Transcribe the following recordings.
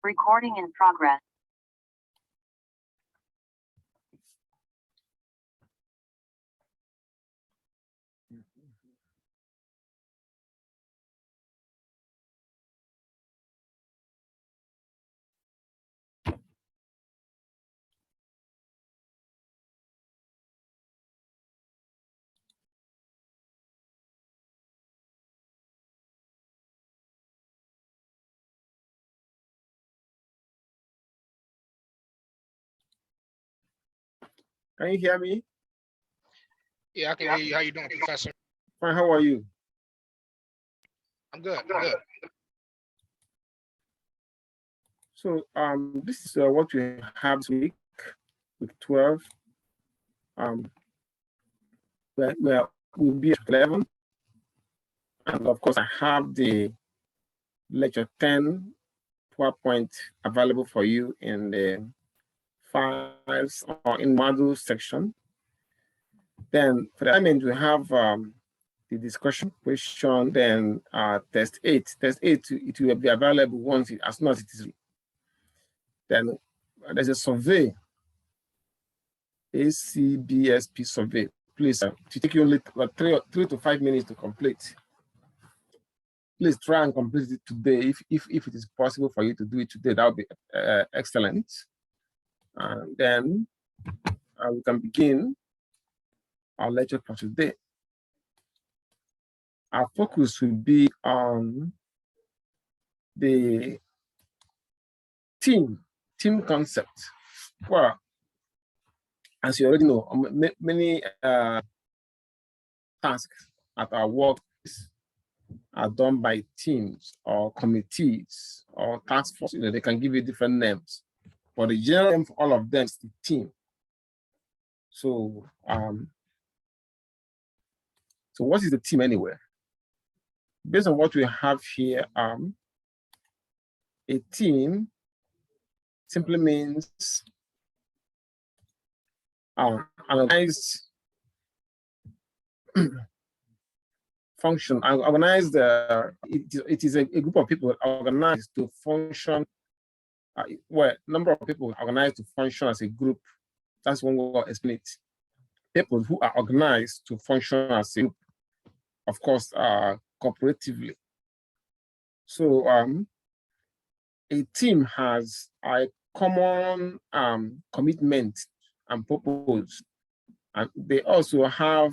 Recording in progress. Can you hear me? Yeah, I can hear you. How you doing, Professor? Fine, how are you? I'm good. I'm good. So this is what we have this week, week 12. Where we'll be at 11. And of course, I have the lecture 10 PowerPoint available for you in the files or in module section. Then for the assignment, we have the discussion question, then test 8. Test 8, it will be available once, as soon as it is. Then there's a survey, ACBSP survey. Please, it will take you only 3 to 5 minutes to complete. Please try and complete it today. If it is possible for you to do it today, that would be excellent. And then we can begin our lecture for today. Our focus will be on the team concept. Well, as you already know, many tasks at our work are done by teams or committees or task force. They can give you different names, but the general name for all of them is the team. So, so what is the team anyway? Based on what we have here, a team simply means an organized function. Organized, it is a group of people organized to function. Well, number of people organized to function as a group. That's one way to explain it. People who are organized to function as a group, of course, cooperatively. So a team has a common commitment and purpose, and they also have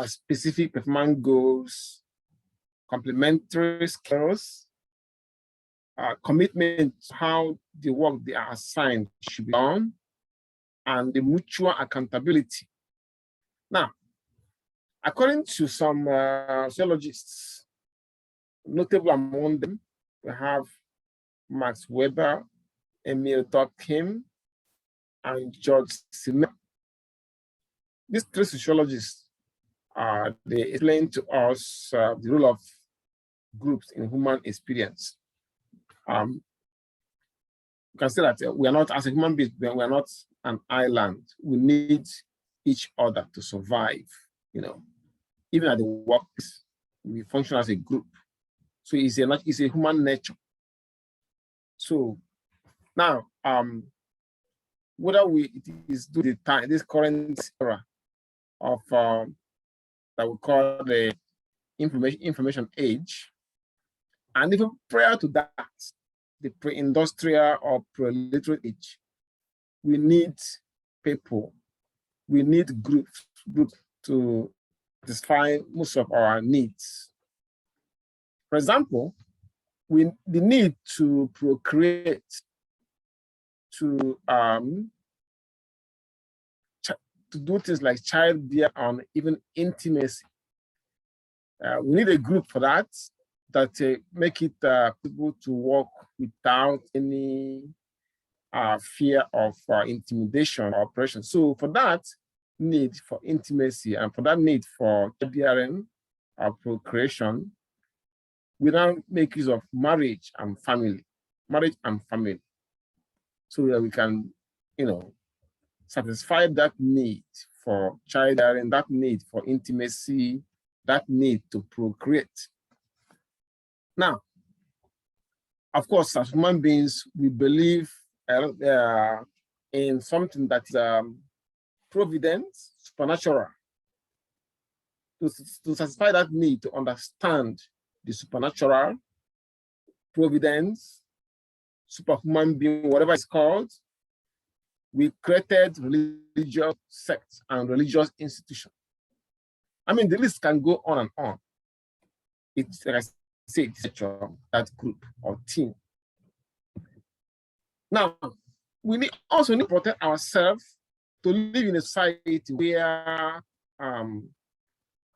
specific performance goals, complementary skills, commitment to how the work they are assigned should be done, and the mutual accountability. Now, according to some sociologists, notable among them, we have Max Weber, Emil Durkheim, and George Simmel. These three sociologists, they explain to us the role of groups in human experience. You can say that we are not, as a human being, we are not an island. We need each other to survive. Even at the workplace, we function as a group. So it's a human nature. So now, whether it is due to the time, this current era of that we call the information age, and even prior to that, the pre-industrial or pre-literate age, we need people, we need groups to satisfy most of our needs. For example, the need to procreate, to do things like childbearing and even intimacy. We need a group for that make it possible to work without any fear of intimidation or oppression. So for that need for intimacy and for that need for childbearing or procreation, we now make use of marriage and family. So that we can, satisfy that need for childbearing, that need for intimacy, that need to procreate. Now, of course, as human beings, we believe in something that is providence, supernatural. To satisfy that need to understand the supernatural, providence, superhuman being, whatever it's called, we created religious sects and religious institutions. I mean, the list can go on and on. It's, like I say, it's that group or team. Now, we also need to protect ourselves to live in a society where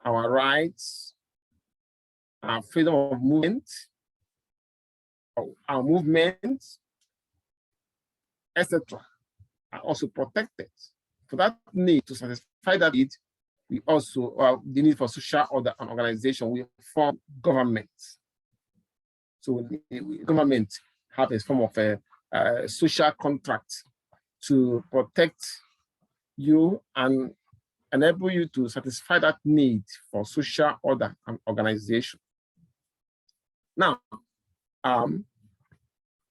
our rights, our freedom of movement, our movement, etc., are also protected. For that need, to satisfy that need, we also, the need for social order and organization, we form governments. So government have a form of a social contract to protect you and enable you to satisfy that need for social order and organization. Now,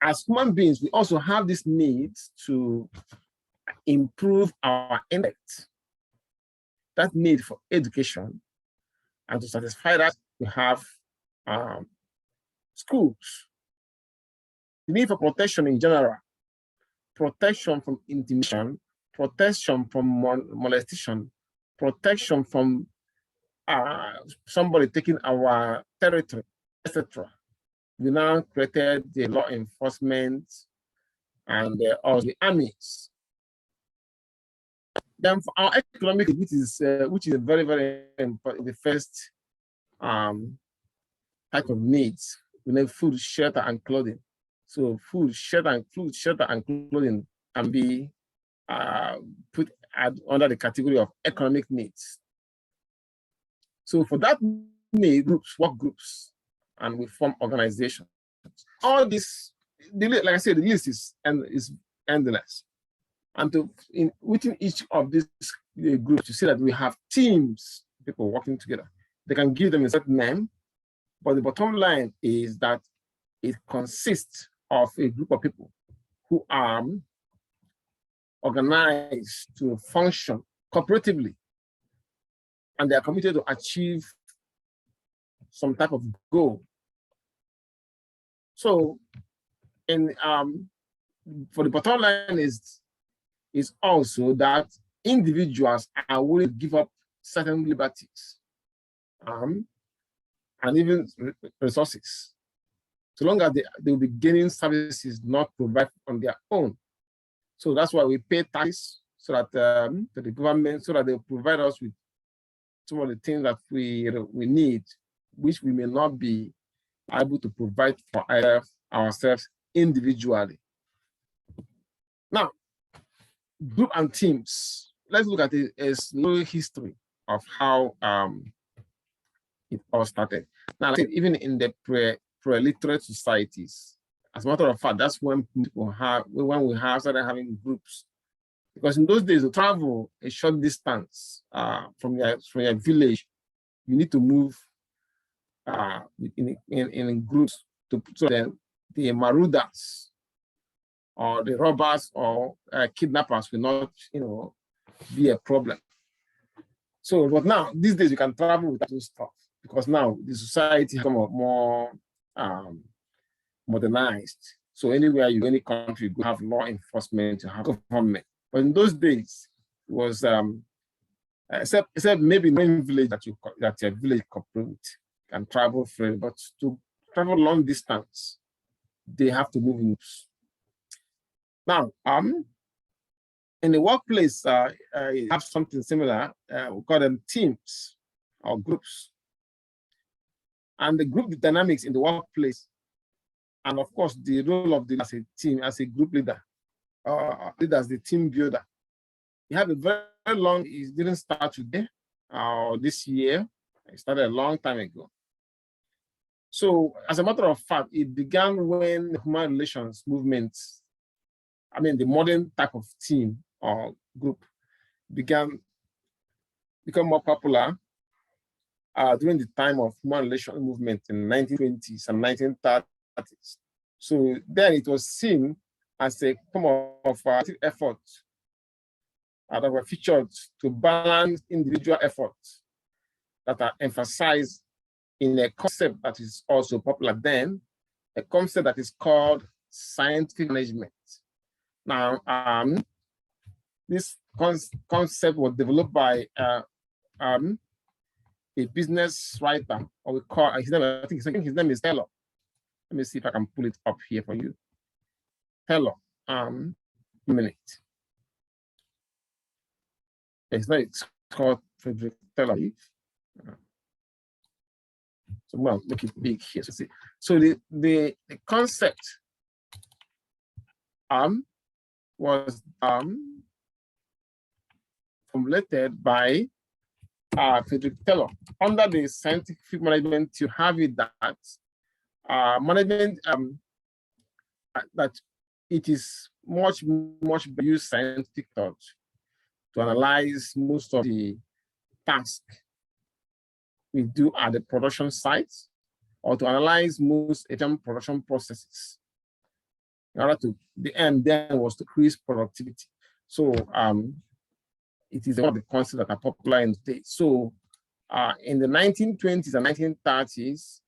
as human beings, we also have this need to improve our intellect, that need for education, and to satisfy that, we have schools. The need for protection in general, protection from intimidation, protection from molestation, protection from somebody taking our territory, etc. We now created the law enforcement and also the armies. Then for our economic, which is a very, very important, the first type of needs, we need food, shelter, and clothing. So food, shelter, and clothing can be put under the category of economic needs. So for that need, work groups, and we form organizations. All this, like I said, the list is endless. And within each of these groups, you see that we have teams, people working together. They can give them a certain name, but the bottom line is that it consists of a group of people who are organized to function cooperatively, and they are committed to achieve some type of goal. So, for the bottom line is also that individuals are willing to give up certain liberties and even resources, so long as they will be gaining services not provided on their own. So that's why we pay taxes, so that to the government, so that they provide us with some of the things that we need, which we may not be able to provide for ourselves individually. Now, group and teams. Let's look at a slow history of how it all started. Now, like I said, even in the pre-literate societies, as a matter of fact, that's when we started having groups. Because in those days, to travel a short distance from your village, you need to move in groups so that the marauders or the robbers or kidnappers will not, be a problem. So, but now these days you can travel without this stuff, because now the society has become more modernized. So anywhere you go, any country, you have law enforcement, you have government. But in those days, it was except maybe in village that your village corporate can travel freely, but to travel long distance, they have to move in groups. Now, in the workplace, you have something similar. We call them teams or groups. And the group dynamics in the workplace, and of course, the role of the as a team, as a group leader, leader as the team builder. You have a very long, it didn't start today or this year. It started a long time ago. So as a matter of fact, it began when the human relations movement, the modern type of team or group become more popular during the time of human relations movement in the 1920s and 1930s. So then it was seen as a form of effort that were featured to balance individual efforts that are emphasized in a concept that is also popular then, a concept that is called scientific management. Now, this concept was developed by a business writer, or we call his name, I think his name is Taylor. Let me see if I can pull it up here for you. Taylor, a minute. It's not, it's called Frederick Taylor. So well, make it big here to see. So the concept was formulated by Frederick Taylor. Under the scientific management, you have it that management that it is much used scientific thought to analyze most of the tasks we do at the production sites, or to analyze most efficient production processes. In order to, the end then was to increase productivity. So it is one of the concepts that are popular in today. So in the 1920s and 1930s,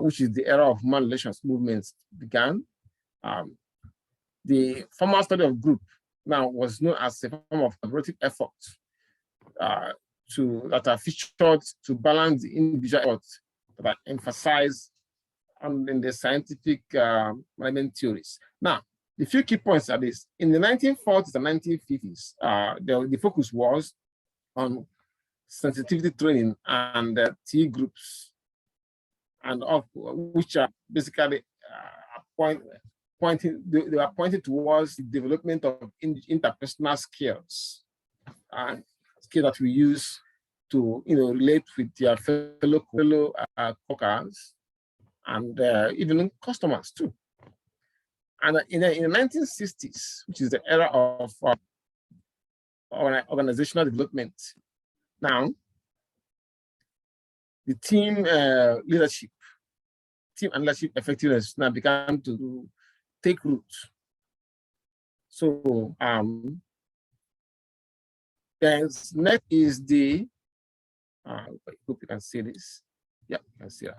which is the era of human relations movements began, the formal study of group now was known as a form of collaborative effort that are featured to balance the individual efforts that are emphasized in the scientific management theories. Now, the few key points are this. In the 1940s and 1950s, the focus was on sensitivity training and T groups, and of which are basically pointing towards the development of interpersonal skills, skills that we use to relate with their fellow workers and even customers too. And in the 1960s, which is the era of organizational development, now the team leadership and leadership effectiveness now began to take root. So next is the I hope you can see this. Yeah, you can see that.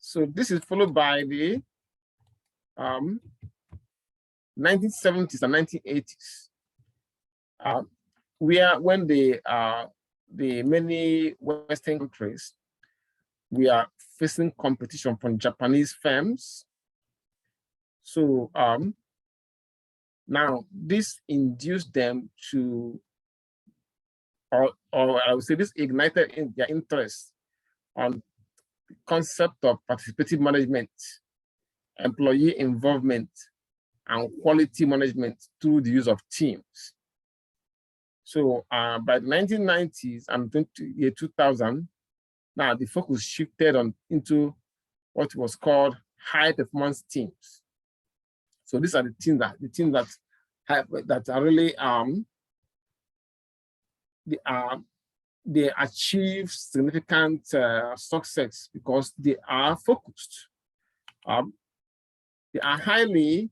So this is followed by the 1970s and 1980s, when the many Western countries we are facing competition from Japanese firms. So now this induced them to, or I would say this ignited in their interest on the concept of participative management, employee involvement, and quality management through the use of teams. So by the 1990s and year 2000, now the focus shifted into what was called high performance teams. So these are the teams that are really they achieve significant success because they are focused. They are highly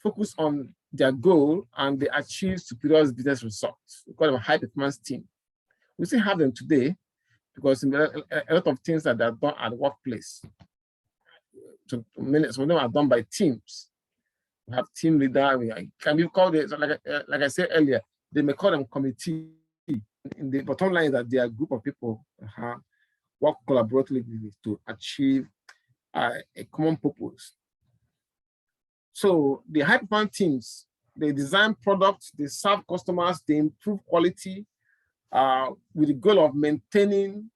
focused on their goal and they achieve superior business results. We call them a high performance team. We still have them today because a lot of things that are done at the workplace. So some of them are done by teams. We have team leader. Can be called it, like I said earlier, they may call them committee. In the bottom line is that they are a group of people work collaboratively to achieve a common purpose. So the high performance teams, they design products, they serve customers, they improve quality with the goal of maintaining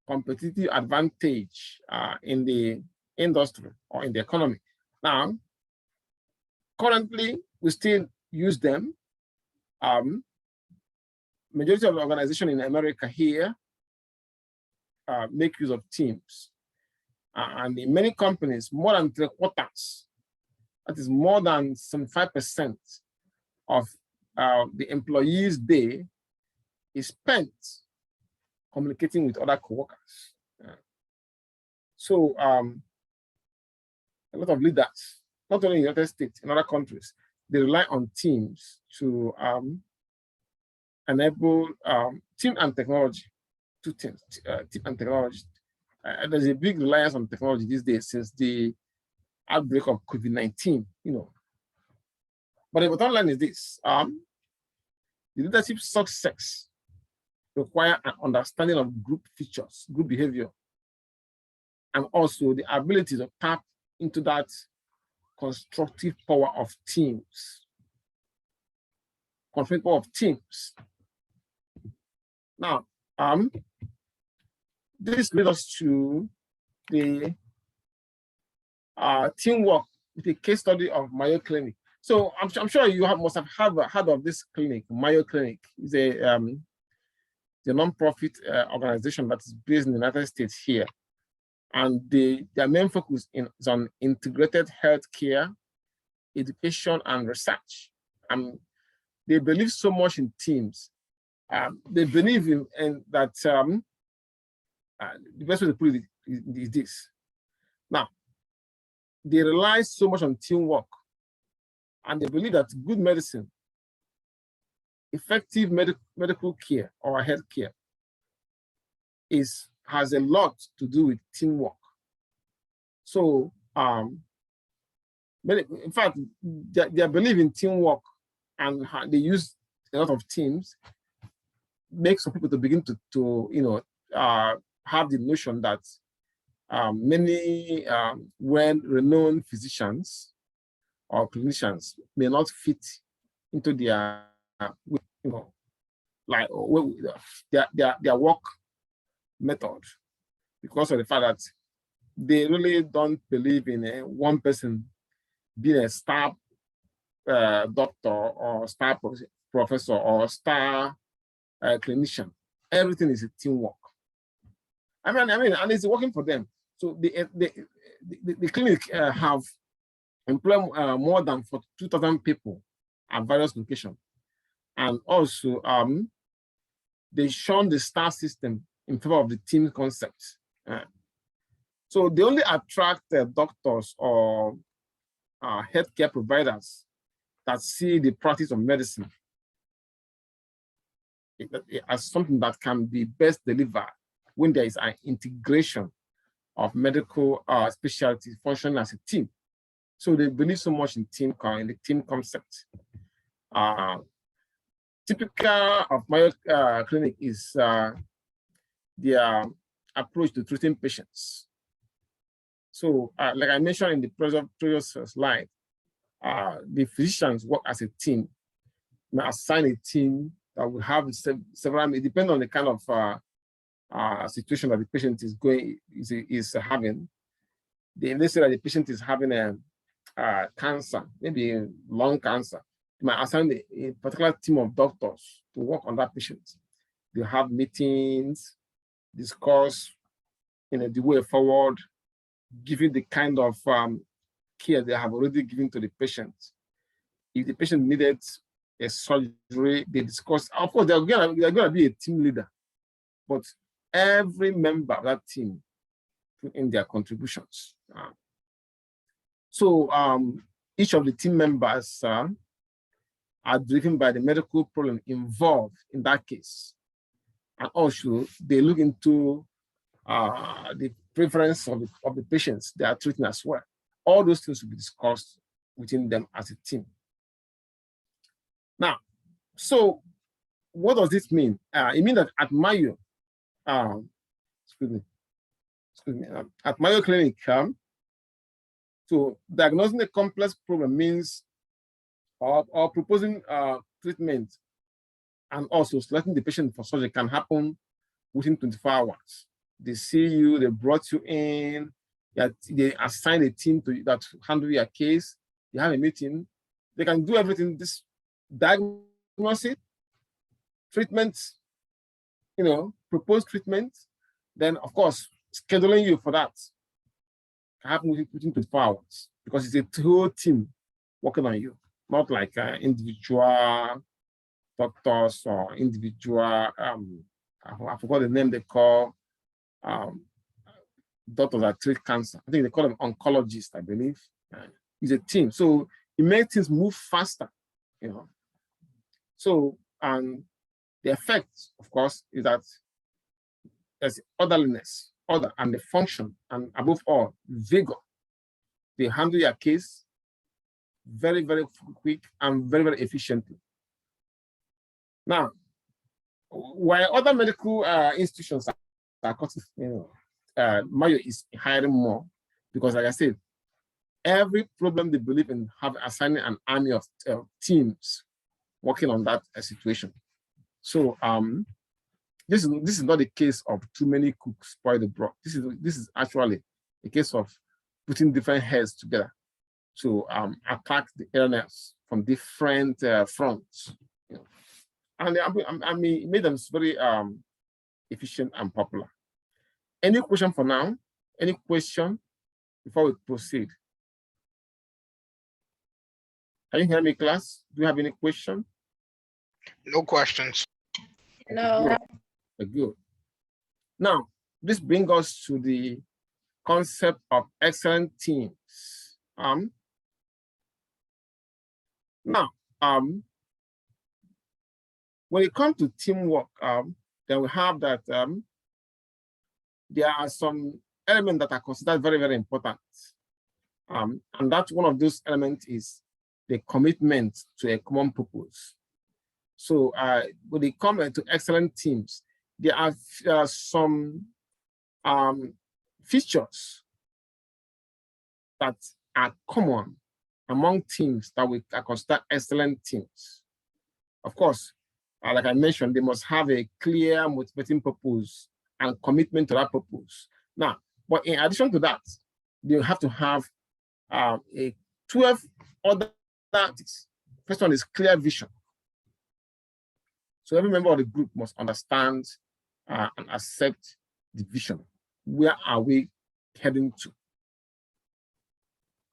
competitive advantage in the industry or in the economy. Now, currently, we still use them. Majority of the organizations in America here make use of teams. And in many companies, more than 3/4, that is more than 75% of the employees' day is spent communicating with other coworkers. So a lot of leaders, not only in the United States, in other countries, they rely on teams to enable team and technology, two things, team and technology. There's a big reliance on technology these days since the outbreak of COVID-19, you know. But the bottom line is this, the leadership success require an understanding of group features, group behavior, and also the ability to tap into that constructive power of teams. Constructive power of teams. Now, this leads us to the teamwork with a case study of Mayo Clinic. So I'm sure you must have heard of this clinic. Mayo Clinic is a non-profit organization that is based in the United States here. And their main focus is on integrated healthcare, education, and research. They believe so much in teams. They believe in that, the best way to put it is this. Now, they rely so much on teamwork, and they believe that good medicine, effective medical care or health care has a lot to do with teamwork. So, in fact, their belief in teamwork and how they use a lot of teams makes some people to begin to have the notion that many well-renowned physicians or clinicians may not fit into their, their work method, because of the fact that they really don't believe in one person being a star doctor or star professor or star clinician. Everything is a teamwork. I mean, and it's working for them. So the clinic have employed more than 42,000 people at various locations, and also they shun the star system in favor of the team concept. So they only attract doctors or healthcare providers that see the practice of medicine as something that can be best delivered when there is an integration of medical specialties functioning as a team. So they believe so much in the team concept. Typical of Mayo Clinic is their approach to treating patients. So, like I mentioned in the previous slide, the physicians work as a team. They assign a team that will have several, it depends on the kind of situation that the patient is having. Let's say that the patient is having a cancer, maybe lung cancer. You might assign a particular team of doctors to work on that patient. They have meetings, discuss the way forward, giving the kind of care they have already given to the patient. If the patient needed a surgery, they discuss. Of course, they're going to be a team leader, but every member of that team put in their contributions. So each of the team members are driven by the medical problem involved in that case. And also they look into the preference of the patients they are treating as well. All those things will be discussed within them as a team. Now, so what does this mean? It means that at Mayo, at Mayo Clinic, so diagnosing a complex problem means or proposing treatment and also selecting the patient for surgery can happen within 24 hours. They see you, they brought you in, they assign a team that handle your case, they have a meeting, they can do everything, this diagnosis, treatment, propose treatment, then of course, scheduling you for that can happen within 24 hours because it's a whole team working on you, not like individual doctors or individual, I forgot the name they call, doctors that treat cancer. I think they call them oncologists, I believe. It's a team. So it makes things move faster, you know. So, and the effect, of course, is that there's orderliness, order, and the function, and above all, vigor. They handle your case very, very quick and very, very efficiently. Now, while other medical institutions are cutting, Mayo is hiring more because, like I said, every problem they believe in have assigning an army of teams working on that situation. So this is not a case of too many cooks spoil the broth. This is actually a case of putting different heads together to attack the illness from different fronts. You know. And I mean, it made them very efficient and popular. Any question for now? Any question before we proceed? Can you hear me, class? Do you have any question? No questions. No. Good. Now, this brings us to the concept of excellent teams. Now, when it comes to teamwork, then we have that there are some elements that are considered very, very important. And that's one of those elements is the commitment to a common purpose. So when it comes to excellent teams, there are some features that are common among teams that we consider excellent teams. Of course, like I mentioned, they must have a clear motivating purpose and commitment to that purpose. Now, but in addition to that, you have to have a 12 other things. First one is clear vision. So every member of the group must understand and accept the vision. Where are we heading to?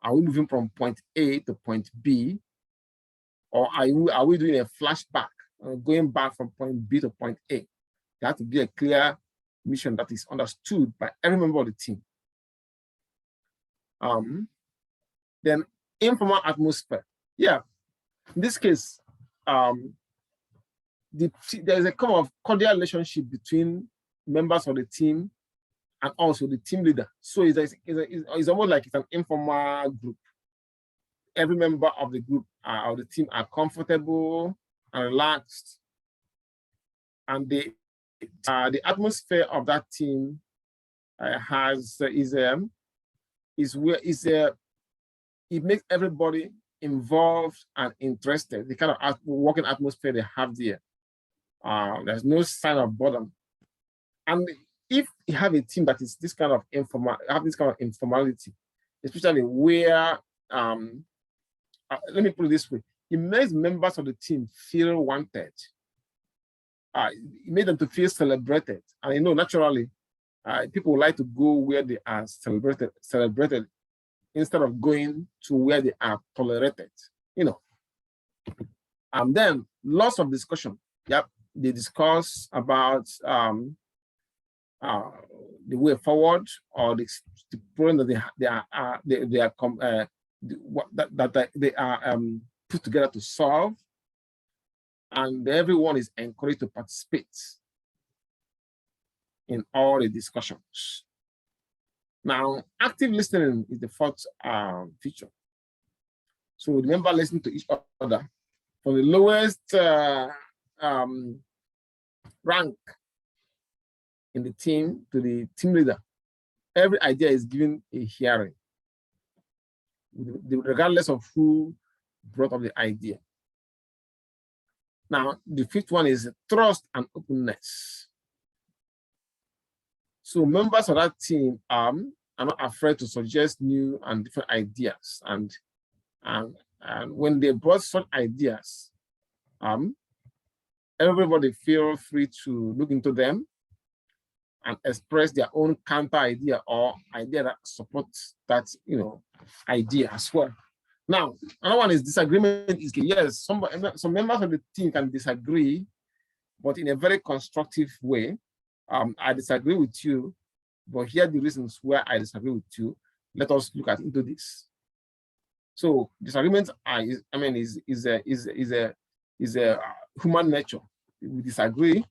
Are we moving from point A to point B? Or are we doing a flashback, going back from point B to point A? There has to be a clear mission that is understood by every member of the team. Then informal atmosphere. Yeah, in this case, there's a kind of cordial relationship between members of the team and also the team leader. So it's almost like it's an informal group. Every member of the group of the team are comfortable and relaxed, and the atmosphere of that team it makes everybody involved and interested. The kind of working atmosphere they have there. There's no sign of boredom. And if you have a team that is this kind of informality, especially where, let me put it this way, it makes members of the team feel wanted. It made them to feel celebrated. And you know, naturally, people like to go where they are celebrated instead of going to where they are tolerated, you know. And then lots of discussion. Yep, they discuss about the way forward or the problem that they are put together to solve, and everyone is encouraged to participate in all the discussions. Now, active listening is the fourth feature. So the member listen to each other from the lowest rank in the team to the team leader. Every idea is given a hearing, regardless of who brought up the idea. Now, the fifth one is trust and openness. So members of that team are not afraid to suggest new and different ideas. And when they brought such ideas, everybody feel free to look into them and express their own counter idea or idea that supports that idea as well. Now, another one is disagreement is key. Yes, some members of the team can disagree, but in a very constructive way. I disagree with you, but here are the reasons where I disagree with you. Let us look into this. So disagreement is a human nature. We disagree.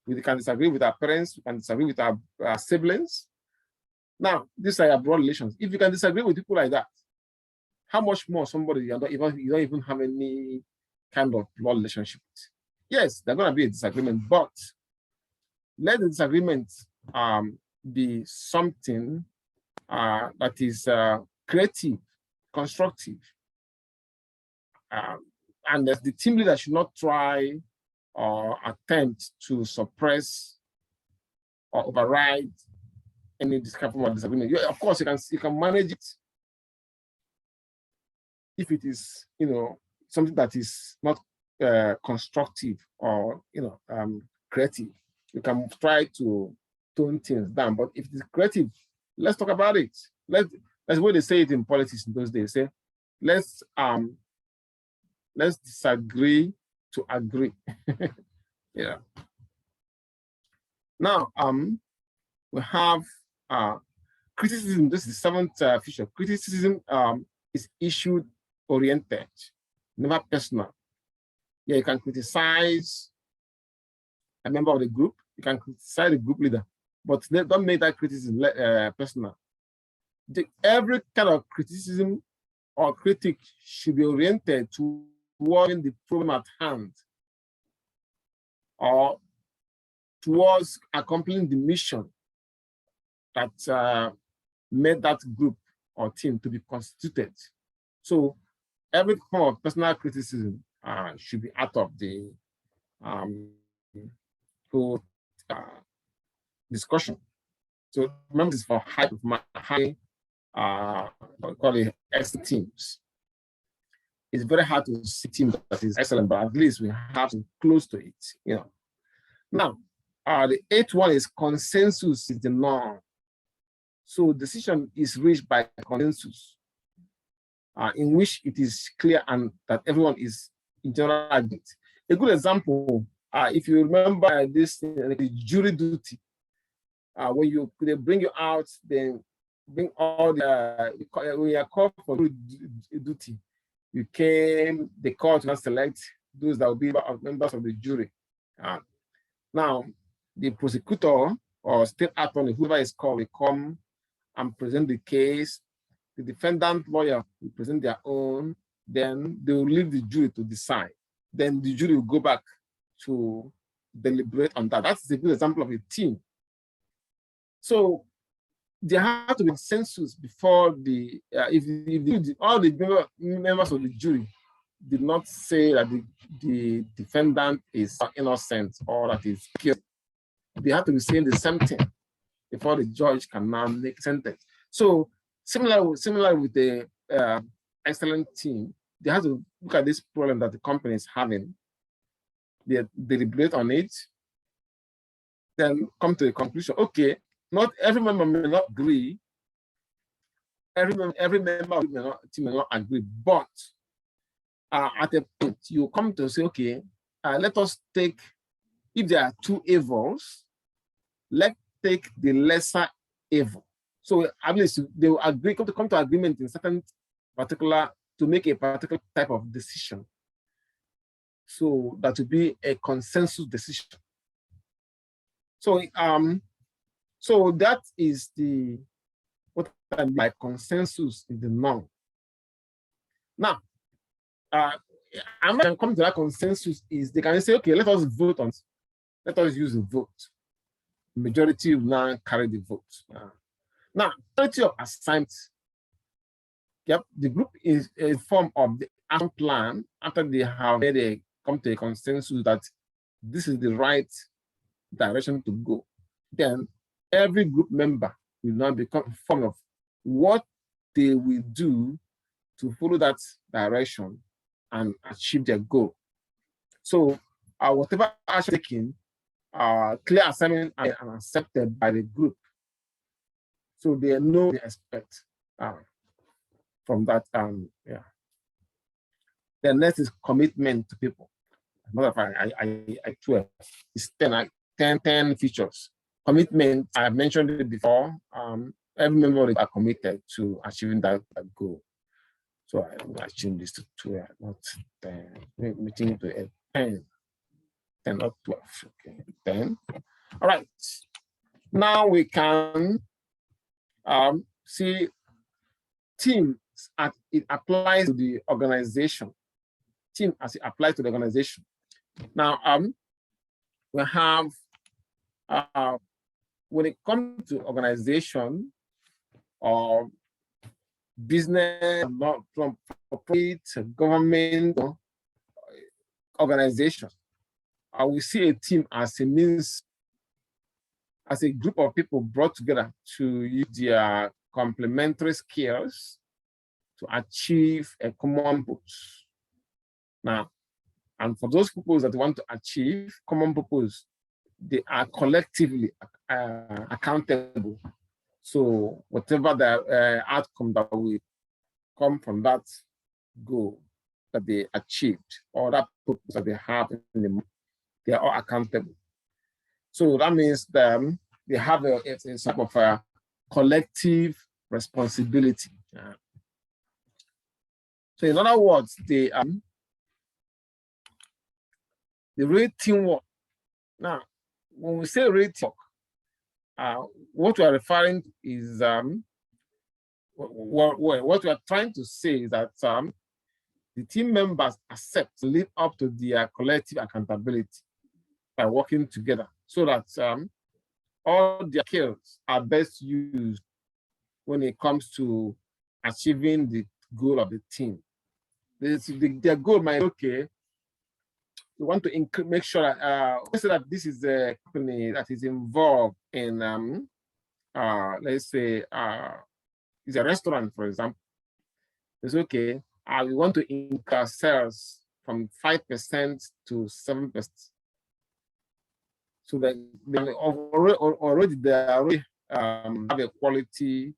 We can disagree with our parents. We can disagree with our siblings. Now, these are broad relations. If you can disagree with people like that, how much more somebody you don't even have any kind of blood relationship with? Yes, there's going to be a disagreement, but let the disagreement be something that is creative, constructive. And the team leader should not try or attempt to suppress or override any form of disagreement. Yeah, of course, you can manage it if it is, something that is not constructive or creative. You can try to tone things down, but if it's creative, let's talk about it. That's what they say it in politics in those days. Say, let's disagree to agree. Yeah. Now, we have criticism. This is the seventh feature. Criticism is issued oriented, never personal. Yeah, you can criticize a member of the group. You can criticize the group leader, but don't make that criticism personal. Every kind of criticism or critique should be oriented towards the problem at hand or towards accomplishing the mission that made that group or team to be constituted. So every form of personal criticism should be out of the whole discussion. So remember, this is for high call it excellent teams. It's very hard to see a team that is excellent, but at least we have to close to it. Now, the eighth one is consensus is the norm. So decision is reached by consensus, in which it is clear and that everyone is in general agreement. A good example, if you remember this, the jury duty, when they bring you out, then bring all the when you are called for duty, you came, the court will select those that will be members of the jury. Now, the prosecutor or state attorney, whoever is called, will come and present the case. The defendant lawyer will present their own. Then they will leave the jury to decide. Then the jury will go back to deliberate on that. That's a good example of a team. So there has to be consensus before if all the members of the jury did not say that the defendant is innocent or that is guilty, they have to be saying the same thing before the judge can now make sentence. So similar with the excellent team, they have to look at this problem that the company is having. They deliberate on it, then come to a conclusion. Okay, not every member may not agree. Every member of the team may not agree, but at a point you come to say, okay, let us take, if there are two evils, let's take the lesser evil. So at least they will agree, come to agreement in certain particular, to make a particular type of decision. So that will be a consensus decision. So so that is what I mean by consensus in the norm. Now, I'm going to come to that consensus is they can say, okay, let us vote on it. Let us use the vote. Majority will now carry the vote. Now, majority of assignments. Yep, the group is a form of the action plan after they have come to a consensus that this is the right direction to go. Then every group member will now become informed of what they will do to follow that direction and achieve their goal. So whatever action taken, clear assignment and accepted by the group. So they know what they expect from that. Yeah. The next is commitment to people. As a matter of fact, I 12. It's 10 features. commitment, I mentioned it before. Every member are committed to achieving that goal. So I change this to 2, not 10. Meeting to 10. 10, not 12. Okay, 10. All right. Now we can see teams as it applies to the organization. Team as it applies to the organization. Now, we have when it comes to organization or business, not from profit, government, organization, we see a team as a means, as a group of people brought together to use their complementary skills to achieve a common purpose. Now, and for those people that want to achieve common purpose, they are collectively accountable. So whatever the outcome that will come from that goal that they achieved or that purpose that they have in the, they are all accountable. So that means that they have a sort of a collective responsibility. So in other words, the real teamwork. Now, when we say real teamwork, what we are referring to is what we are trying to say is that the team members accept to live up to their collective accountability by working together, so that all their skills are best used when it comes to achieving the goal of the team. Their goal might be, okay, we want to make sure that let's say that this is a company that is involved in let's say it's a restaurant, for example. It's okay. We want to increase sales from 5% to 7%. So that they already have a quality.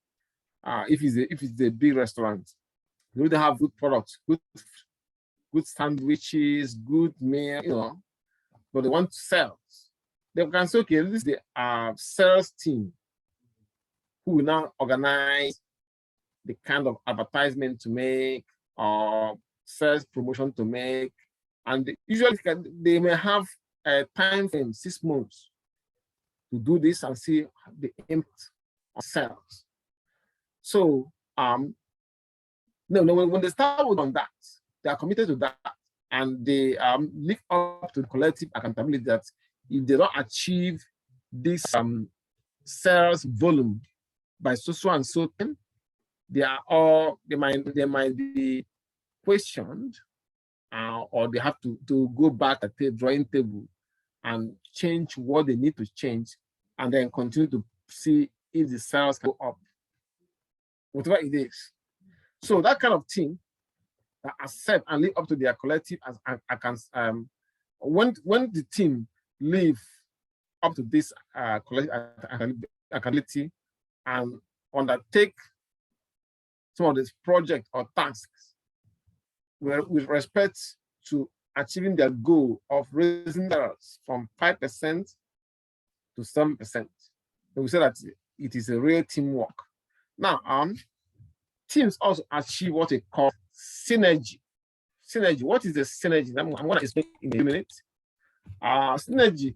If it's a big restaurant, they already have good products, good sandwiches, good meal, you know, but they want to sell. They can say, okay, this is the sales team who will now organize the kind of advertisement to make or sales promotion to make. And usually they may have a time frame, 6 months, to do this and see the impact on sales. So when they start on that, they are committed to that, and they live up to the collective accountability that if they don't achieve this sales volume by so and so time, they might be questioned, or they have to go back at the drawing table and change what they need to change, and then continue to see if the sales can go up, whatever it is. So that kind of thing that accept and live up to their collective when the team live up to this collective accountability and undertake some of these projects or tasks with respect to achieving their goal of raising sales from 5% to 7%. We say that it is a real teamwork. Now, teams also achieve what they call synergy. Synergy. What is the synergy? I'm going to explain in a minute. Synergy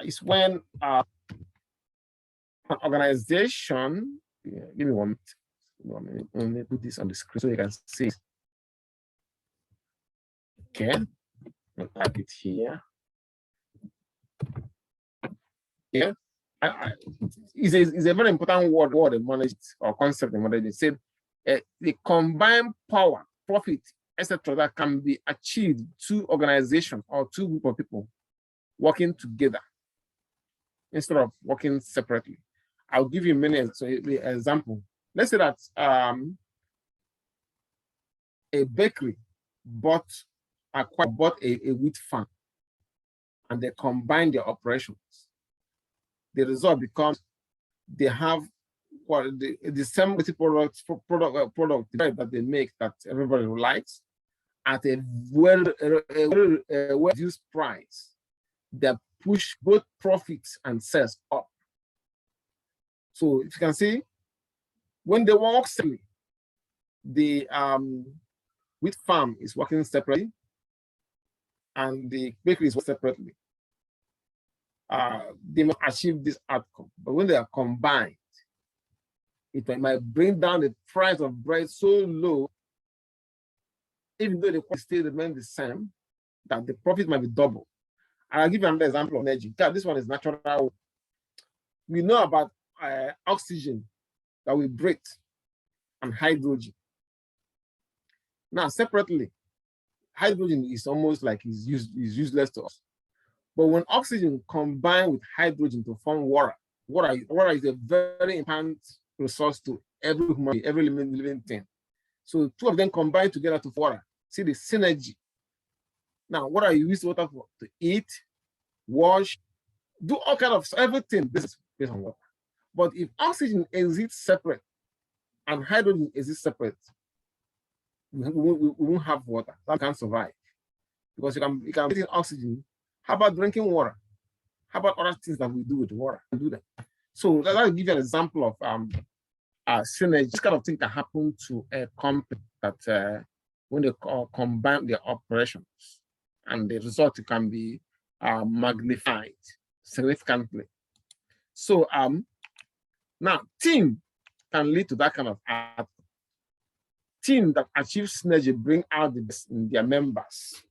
is when an organization. Give me 1 minute. Let me put this on the screen so you can see it. Okay, I'll type it here. Yeah, it's a very important word in management or concept in management. They said the combined power, profit, etc., that can be achieved through organization or two group of people working together instead of working separately. I'll give you many examples. Let's say that a bakery bought a wheat farm, and they combine their operations. The result becomes they have the same product that they make that everybody likes at a well-reduced price. They push both profits and sales up. So if you can see, when they work separately, the wheat farm is working separately and the bakery is working separately. They must achieve this outcome. But when they are combined, it might bring down the price of bread so low, even though the quantity still remains the same, that the profit might be double. And I'll give you another example of energy. This one is natural. We know about oxygen that we breathe and hydrogen. Now, separately, hydrogen is almost like is useless to us. But when oxygen combines with hydrogen to form water is a very important resource to every human, every living thing. So two of them combine together to form water. See the synergy. Now, what are you use water for? To eat, wash, do all kind of everything based on water. But if oxygen exists separate and hydrogen exists separate, we won't have water. That can't survive because you can breathe in oxygen. How about drinking water? How about other things that we do with water? Do that. So I'll give you an example of synergy. This kind of thing can happen to a company that when they combine their operations, and the result can be magnified significantly. So now team can lead to that kind of outcome. Team that achieves synergy bring out the best in their members.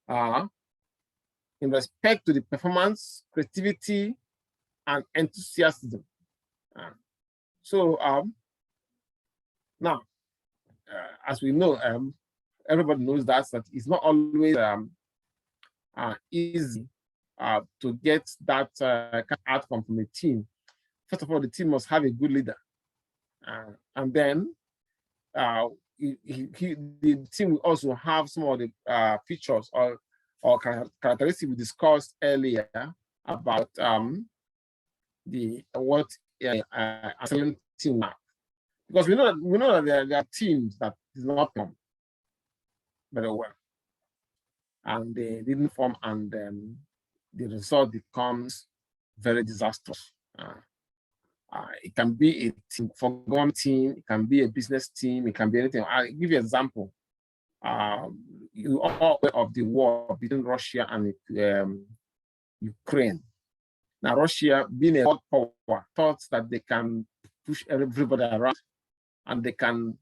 In respect to the performance, creativity, and enthusiasm. Now, as we know, everybody knows that it's not always easy to get that kind of outcome from a team. First of all, the team must have a good leader. And then the team will also have some of the features or characteristics we discussed earlier about what excellent team have. Because we know that there are teams that did not perform very well, and they didn't form, and the result becomes very disastrous. It can be a team, forgone team, it can be a business team, it can be anything. I'll give you an example. You are aware of the war between Russia and Ukraine. Now, Russia, being a world power, thought that they can push everybody around, and they can,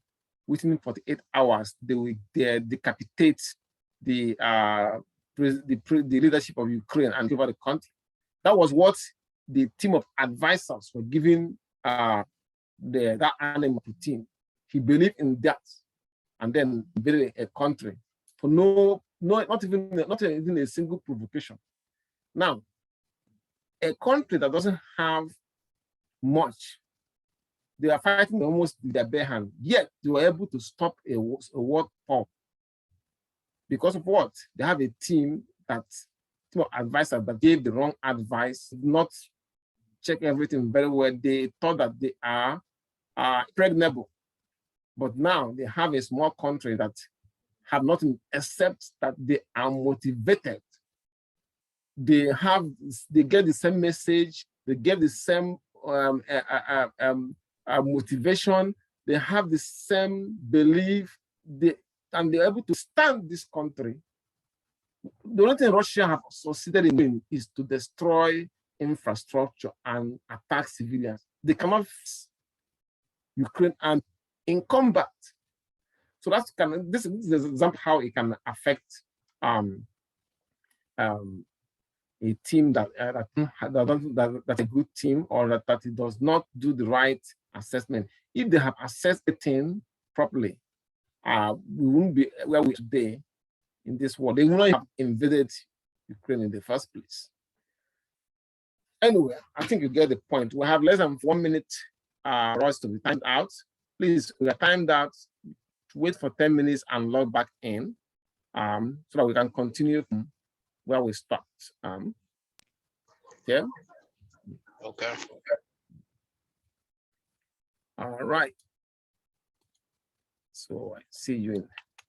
within 48 hours, they will decapitate the leadership of Ukraine and give over the country. That was what the team of advisors were giving that animal to Putin. He believed in that, and then built a country for not even a single provocation. Now, a country that doesn't have much, they are fighting almost with their bare hand, yet they were able to stop a world war. Because of what? They have a team of advisors that gave the wrong advice, did not check everything very well. They thought that they are impregnable. But now they have a small country that have nothing except that they are motivated. They get the same message, they get the same motivation, they have the same belief, and they're able to stand this country. The only thing Russia have succeeded in doing is to destroy infrastructure and attack civilians. They cannot face Ukraine and in combat. So this is an example how it can affect a team that's a good team, or that it does not do the right assessment. If they have assessed the team properly, we wouldn't be where we are today in this war. They would not have invaded Ukraine in the first place. Anyway, I think you get the point. We have less than 1 minute rush to be timed out. Please, we are timed out. Wait for 10 minutes and log back in so that we can continue from where we stopped. Okay. Okay. All right. So I see you in